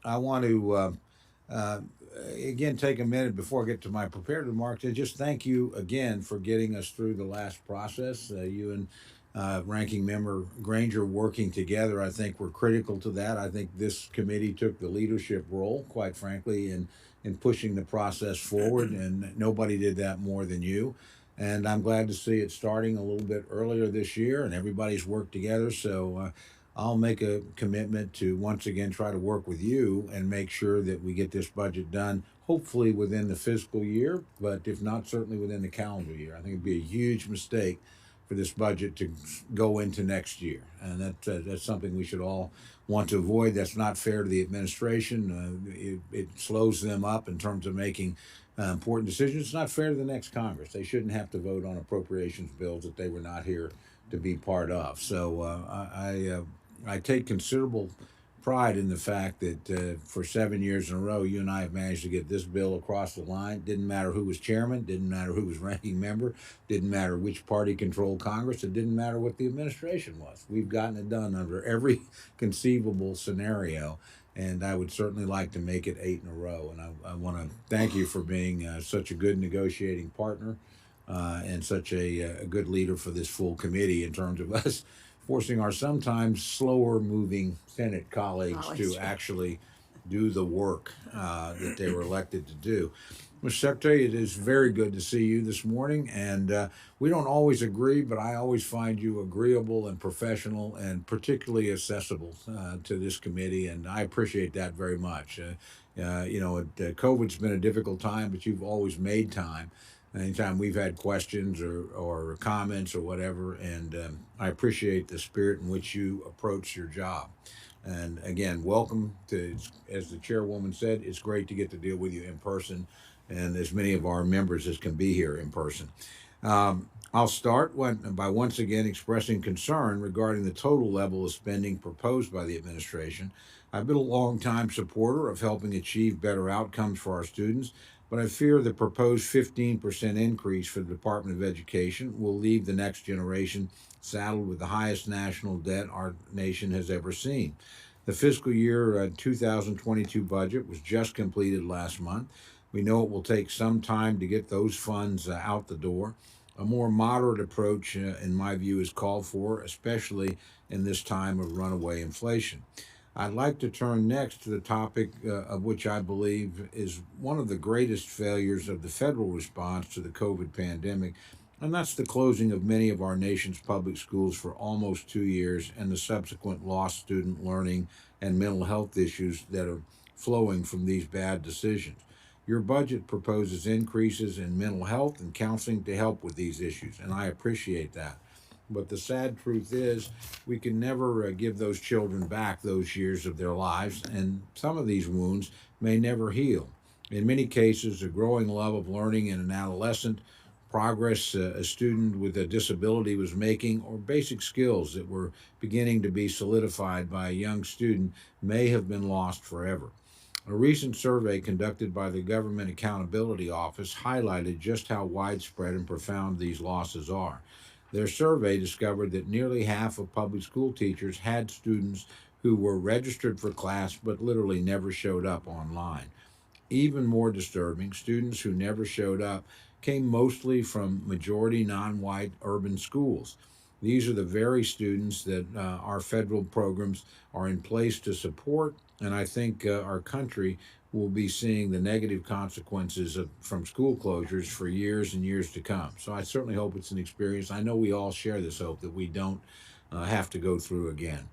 I want to uh, again take a minute before I get to my prepared remarks and just thank you again for getting us through the last process. You and Ranking Member Granger working together, I think, were critical to that. I think this committee took the leadership role, quite frankly, in pushing the process forward, and nobody did that more than you. And I'm glad to see it starting a little bit earlier this year, and everybody's worked together. So I'll make a commitment to once again try to work with you and make sure that we get this budget done, hopefully within the fiscal year, but if not, certainly within the calendar year. I think it'd be a huge mistake for this budget to go into next year, and that's something we should all want to avoid. That's not fair to the administration. It slows them up in terms of making important decisions. It's not fair to the next Congress. They shouldn't have to vote on appropriations bills that they were not here to be part of. So I take considerable pride in the fact that for 7 years in a row, you and I have managed to get this bill across the line. Didn't matter who was chairman, didn't matter who was ranking member, didn't matter which party controlled Congress, it didn't matter what the administration was. We've gotten it done under every conceivable scenario, and I would certainly like to make it 8 in a row. And I want to thank you for being such a good negotiating partner and such a good leader for this full committee in terms of us forcing our sometimes slower moving Senate colleagues to actually do the work that they were elected to do. Mr. Secretary, it is very good to see you this morning, and we don't always agree, but I always find you agreeable and professional and particularly accessible to this committee, and I appreciate that very much. COVID's been a difficult time, but you've always made time anytime we've had questions or comments or whatever, and I appreciate the spirit in which you approach your job. And again, welcome to, as the chairwoman said, it's great to get to deal with you in person and as many of our members as can be here in person. I'll start by once again expressing concern regarding the total level of spending proposed by the administration. I've been a long-time supporter of helping achieve better outcomes for our students, but I fear the proposed 15% increase for the Department of Education will leave the next generation saddled with the highest national debt our nation has ever seen. The fiscal year 2022 budget was just completed last month. We know it will take some time to get those funds out the door. A more moderate approach, in my view, is called for, especially in this time of runaway inflation. I'd like to turn next to the topic of which I believe is one of the greatest failures of the federal response to the COVID pandemic, and that's the closing of many of our nation's public schools for almost 2 years and the subsequent lost student learning and mental health issues that are flowing from these bad decisions. Your budget proposes increases in mental health and counseling to help with these issues, and I appreciate that. But the sad truth is, we can never give those children back those years of their lives, and some of these wounds may never heal. In many cases, a growing love of learning in an adolescent, progress a student with a disability was making, or basic skills that were beginning to be solidified by a young student may have been lost forever. A recent survey conducted by the Government Accountability Office highlighted just how widespread and profound these losses are. Their survey discovered that nearly half of public school teachers had students who were registered for class but literally never showed up online. Even more disturbing, students who never showed up came mostly from majority non-white urban schools. These are the very students that our federal programs are in place to support, and I think our country will be seeing the negative consequences from school closures for years and years to come. So I certainly hope it's an experience. I know we all share this hope that we don't have to go through again.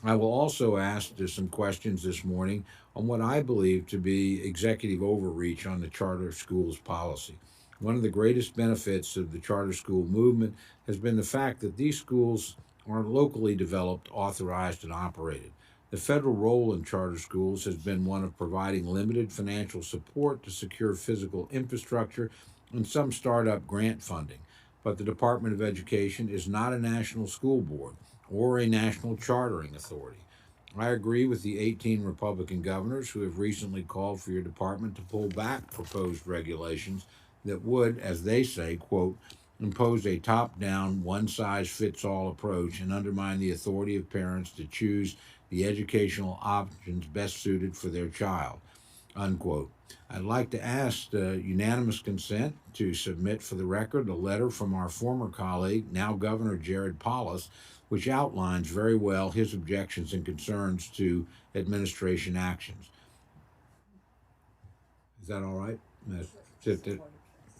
I will also ask some questions this morning on what I believe to be executive overreach on the charter schools policy. One of the greatest benefits of the charter school movement has been the fact that these schools are locally developed, authorized, and operated. The federal role in charter schools has been one of providing limited financial support to secure physical infrastructure and some startup grant funding. But the Department of Education is not a national school board or a national chartering authority. I agree with the 18 Republican governors who have recently called for your department to pull back proposed regulations that would, as they say, quote, impose a top-down, one-size-fits-all approach and undermine the authority of parents to choose the educational options best suited for their child, unquote. I'd like to ask unanimous consent to submit for the record a letter from our former colleague, now Governor Jared Polis, which outlines very well his objections and concerns to administration actions. Is that all right?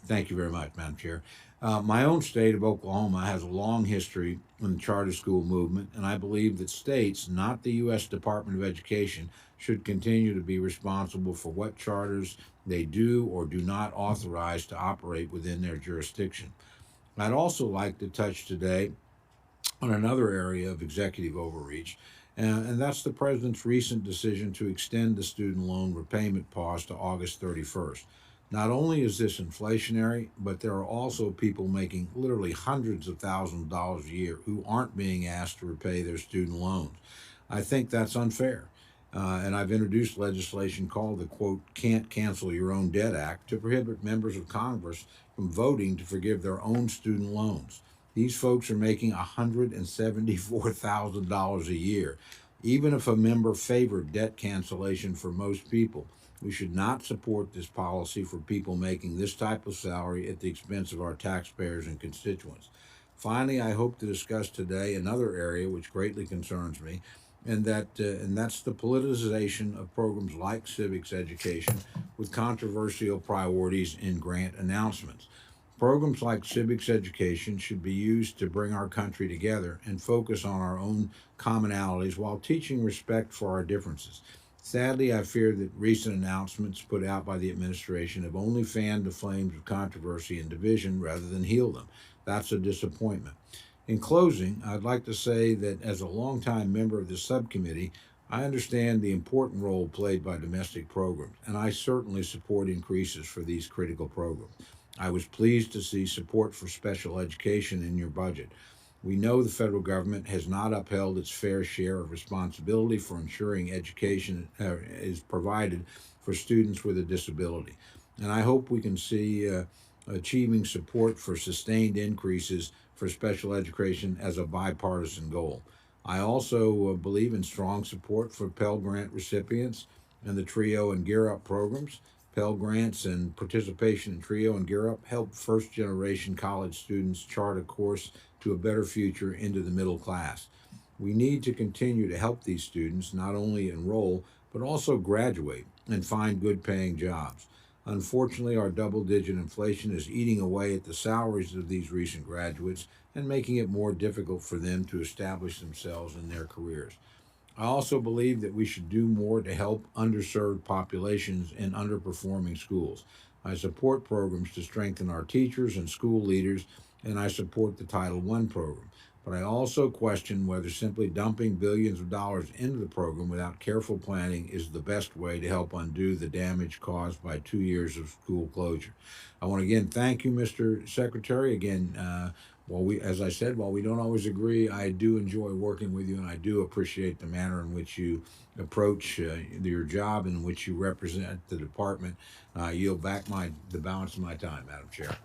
Thank you very much, Madam Chair. My own state of Oklahoma has a long history in the charter school movement, and I believe that states, not the U.S. Department of Education, should continue to be responsible for what charters they do or do not authorize to operate within their jurisdiction. I'd also like to touch today on another area of executive overreach, and that's the President's recent decision to extend the student loan repayment pause to August 31st. Not only is this inflationary, but there are also people making literally hundreds of thousands of dollars a year who aren't being asked to repay their student loans. I think that's unfair. And I've introduced legislation called the, quote, Can't Cancel Your Own Debt Act to prohibit members of Congress from voting to forgive their own student loans. These folks are making $174,000 a year. Even if a member favored debt cancellation for most people, we should not support this policy for people making this type of salary at the expense of our taxpayers and constituents. Finally, I hope to discuss today another area which greatly concerns me, and that's the politicization of programs like civics education with controversial priorities in grant announcements. Programs like civics education should be used to bring our country together and focus on our own commonalities while teaching respect for our differences. Sadly, I fear that recent announcements put out by the administration have only fanned the flames of controversy and division rather than healed them. That's a disappointment. In closing, I'd like to say that as a longtime member of the subcommittee, I understand the important role played by domestic programs, and I certainly support increases for these critical programs. I was pleased to see support for special education in your budget. We know the federal government has not upheld its fair share of responsibility for ensuring education is provided for students with a disability. And I hope we can see achieving support for sustained increases for special education as a bipartisan goal. I also believe in strong support for Pell Grant recipients and the TRIO and Gear Up programs. Pell Grants and participation in TRIO and Gear Up help first-generation college students chart a course to a better future into the middle class. We need to continue to help these students not only enroll, but also graduate and find good-paying jobs. Unfortunately, our double-digit inflation is eating away at the salaries of these recent graduates and making it more difficult for them to establish themselves in their careers. I also believe that we should do more to help underserved populations in underperforming schools. I support programs to strengthen our teachers and school leaders, and I support the Title I program. But I also question whether simply dumping billions of dollars into the program without careful planning is the best way to help undo the damage caused by 2 years of school closure. I want to again thank you, Mr. Secretary. Again, as I said, while we don't always agree, I do enjoy working with you, and I do appreciate the manner in which you approach your job and in which you represent the department. I yield back the balance of my time, Madam Chair.